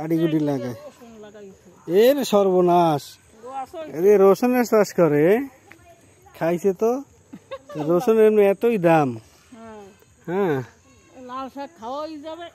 আড়িগুড়ি লাগায় এর সর্বনাশ এরে রসুনের চাষ করে খাইছে তো রসুনের এতই দাম হ্যাঁ লাল শাক খাওয়াই যাবে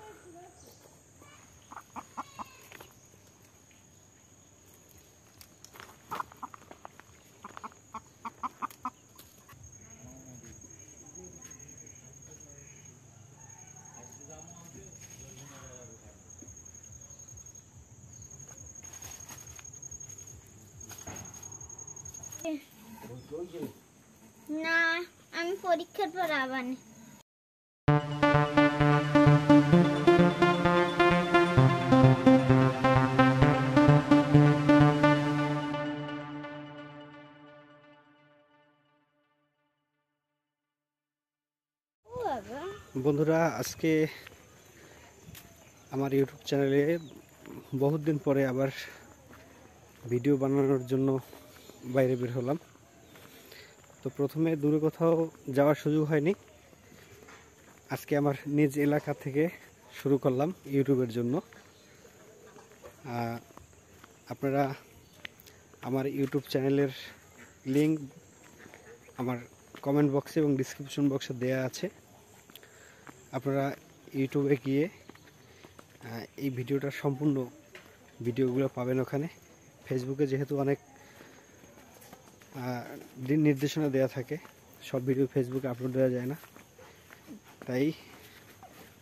না আমি পরীক্ষার পর আবার বন্ধুরা আজকে আমার ইউটিউব চ্যানেলে বহুত দিন পরে আবার ভিডিও বানানোর জন্য বাইরে বের হলাম। তো প্রথমে দূরে কোথাও যাওয়ার সুযোগ হয়নি, আজকে আমার নিজ এলাকা থেকে শুরু করলাম ইউটিউবের জন্য। আপনারা আমার ইউটিউব চ্যানেলের লিঙ্ক আমার কমেন্ট বক্সে এবং ডিসক্রিপশন বক্সে দেওয়া আছে। আপনারা ইউটিউবে গিয়ে এই ভিডিওটার সম্পূর্ণ ভিডিওগুলো পাবেন ওখানে। ফেসবুকে যেহেতু অনেক নির্দেশনা দেওয়া থাকে, সব ভিডিও ফেসবুকে আপলোড দেওয়া যায় না, তাই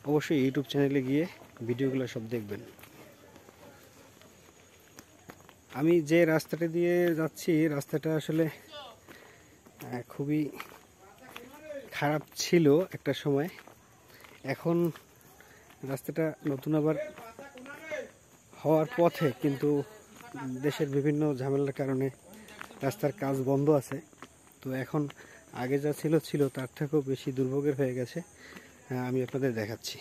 অবশ্যই ইউটিউব চ্যানেলে গিয়ে ভিডিওগুলো সব দেখবেন। আমি যে রাস্তাটা দিয়ে যাচ্ছি রাস্তাটা আসলে খুবই খারাপ ছিল একটা সময়, এখন রাস্তাটা নতুন আবার হওয়ার পথে, কিন্তু দেশের বিভিন্ন ঝামেলার কারণে রাস্তার কাজ বন্ধ আছে। তো এখন আগে যা ছিল তার থেকেও বেশি দুর্ভোগের হয়ে গেছে। আমি আপনাদের দেখাচ্ছি।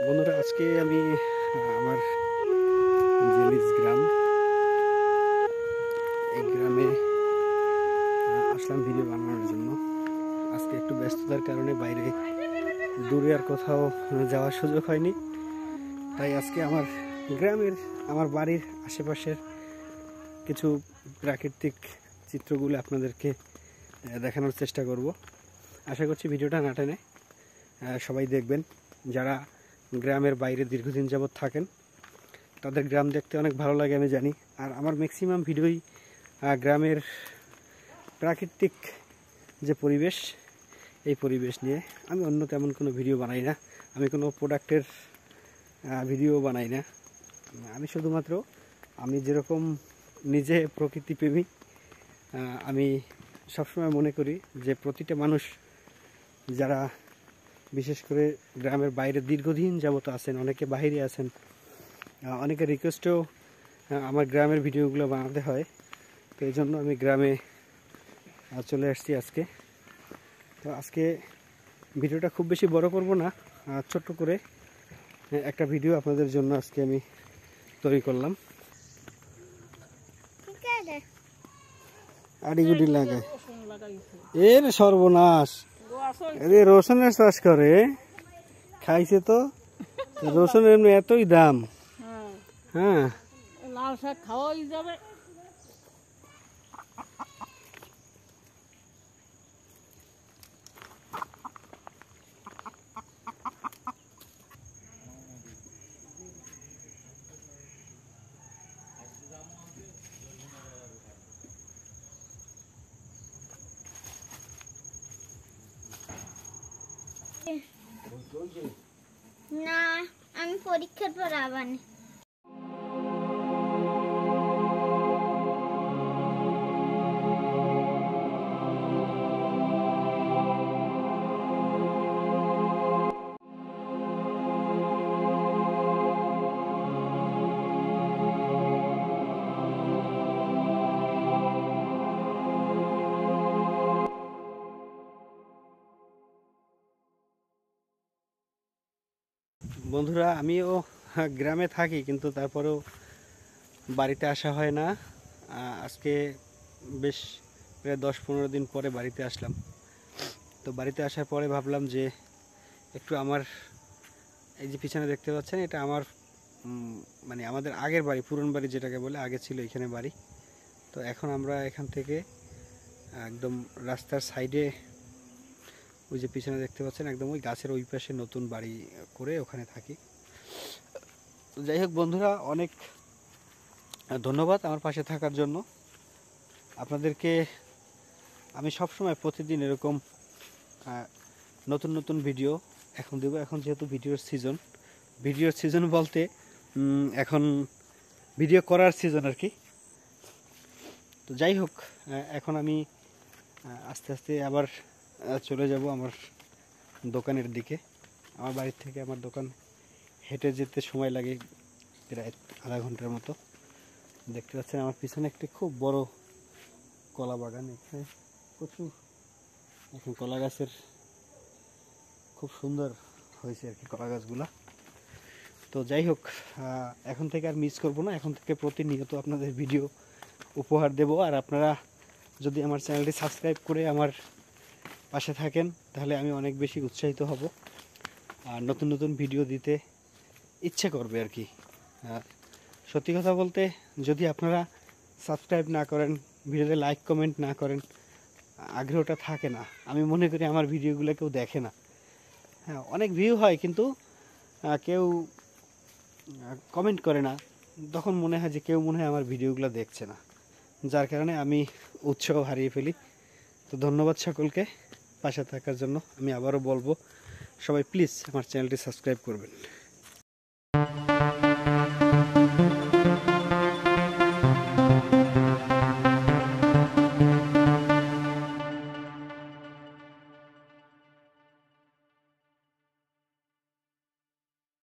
বন্ধুরা আজকে আমি আমার যে নিজ গ্রাম, এই গ্রামে আসলাম ভিডিও বানানোর জন্য। আজকে একটু ব্যস্ততার কারণে বাইরে দূরে আর কোথাও যাওয়ার সুযোগ হয়নি, তাই আজকে আমার গ্রামের, আমার বাড়ির আশেপাশের কিছু প্রাকৃতিক চিত্রগুলো আপনাদেরকে দেখানোর চেষ্টা করব। আশা করছি ভিডিওটা না টেনে সবাই দেখবেন। যারা গ্রামের বাইরে দীর্ঘদিন যাবৎ থাকেন তাদের গ্রাম দেখতে অনেক ভালো লাগে আমি জানি। আর আমার ম্যাক্সিমাম ভিডিওই গ্রামের প্রাকৃতিক যে পরিবেশ, এই পরিবেশ নিয়ে। আমি অন্য তেমন কোনো ভিডিও বানাই না, আমি কোনো প্রোডাক্টের ভিডিও বানাই না। আমি শুধুমাত্র আমি যেরকম নিজে প্রকৃতিপ্রেমী, আমি সবসময় মনে করি যে প্রতিটা মানুষ যারা বিশেষ করে গ্রামের বাইরে দীর্ঘদিন যাবত আছেন, অনেকে বাইরে আছেন, অনেকে রিকোয়েস্টেও আমার গ্রামের ভিডিওগুলো বানাতে হয়। তো এই জন্য আমি গ্রামে চলে আসছি আজকে। তো আজকে ভিডিওটা খুব বেশি বড় করব না, ছোট্ট করে একটা ভিডিও আপনাদের জন্য আজকে আমি তৈরি করলাম। আড়িগুড়ি লাগায় রসুন লাগাইছে। এর সর্বনাশ, এরে রসুনের চাষ করে খাইছে তো। রসুনের এমনি এতই দাম। হ্যাঁ, হ্যাঁ, লাল শাক খাওয়াই যাবে। না, আমি পরীক্ষার পর আবার নি। বন্ধুরা, আমিও গ্রামে থাকি, কিন্তু তারপরেও বাড়িতে আসা হয় না। আজকে বেশ প্রায় 10-15 দিন পরে বাড়িতে আসলাম। তো বাড়িতে আসার পরে ভাবলাম যে একটু আমার এই যে পিছনে দেখতে পাচ্ছেন, এটা আমার মানে আমাদের আগের বাড়ি, পুরন বাড়ি যেটাকে বলে, আগে ছিল এখানে বাড়ি। তো এখন আমরা এখান থেকে একদম রাস্তার সাইডে, ওই যে পিছনে দেখতে পাচ্ছেন, একদম ওই গাছের ওই পাশে নতুন বাড়ি করে ওখানে থাকি। তো যাই হোক বন্ধুরা, অনেক ধন্যবাদ আমার পাশে থাকার জন্য। আপনাদেরকে আমি সবসময় প্রতিদিন এরকম নতুন নতুন ভিডিও এখন দেবো। এখন যেহেতু ভিডিওর সিজন বলতে এখন ভিডিও করার সিজন আর কি। তো যাই হোক, এখন আমি আস্তে আস্তে আবার চলে যাব আমার দোকানের দিকে। আমার বাড়ির থেকে আমার দোকান হেঁটে যেতে সময় লাগে প্রায় আধা ঘন্টার মতো। দেখতে পাচ্ছেন আমার পিছনে একটি খুব বড় কলা বাগান, এখানে প্রচুর এখন কলা গাছের খুব সুন্দর হয়েছে আর কি কলা গাছগুলা। তো যাই হোক, এখন থেকে আর মিস করব না, এখন থেকে প্রতিনিয়ত আপনাদের ভিডিও উপহার দেব। আর আপনারা যদি আমার চ্যানেলটি সাবস্ক্রাইব করে আমার পাশে থাকেন তাহলে আমি অনেক বেশি উৎসাহিত হব আর নতুন নতুন ভিডিও দিতে ইচ্ছে করবে আর কি। সত্যি কথা বলতে, যদি আপনারা সাবস্ক্রাইব না করেন, ভিডিওতে লাইক কমেন্ট না করেন, আগ্রহটা থাকে না। আমি মনে করি আমার ভিডিওগুলো কেউ দেখে না। হ্যাঁ, অনেক ভিউ হয় কিন্তু কেউ কমেন্ট করে না। তখন মনে হয় যে কেউ মনে হয় আমার ভিডিওগুলো দেখছে না, যার কারণে আমি উৎসাহ হারিয়ে ফেলি। তো ধন্যবাদ সকলকে পাশে থাকার জন্য। আমি আবারও বলবো, সবাই প্লিজ আমার চ্যানেলটি সাবস্ক্রাইব করবেন।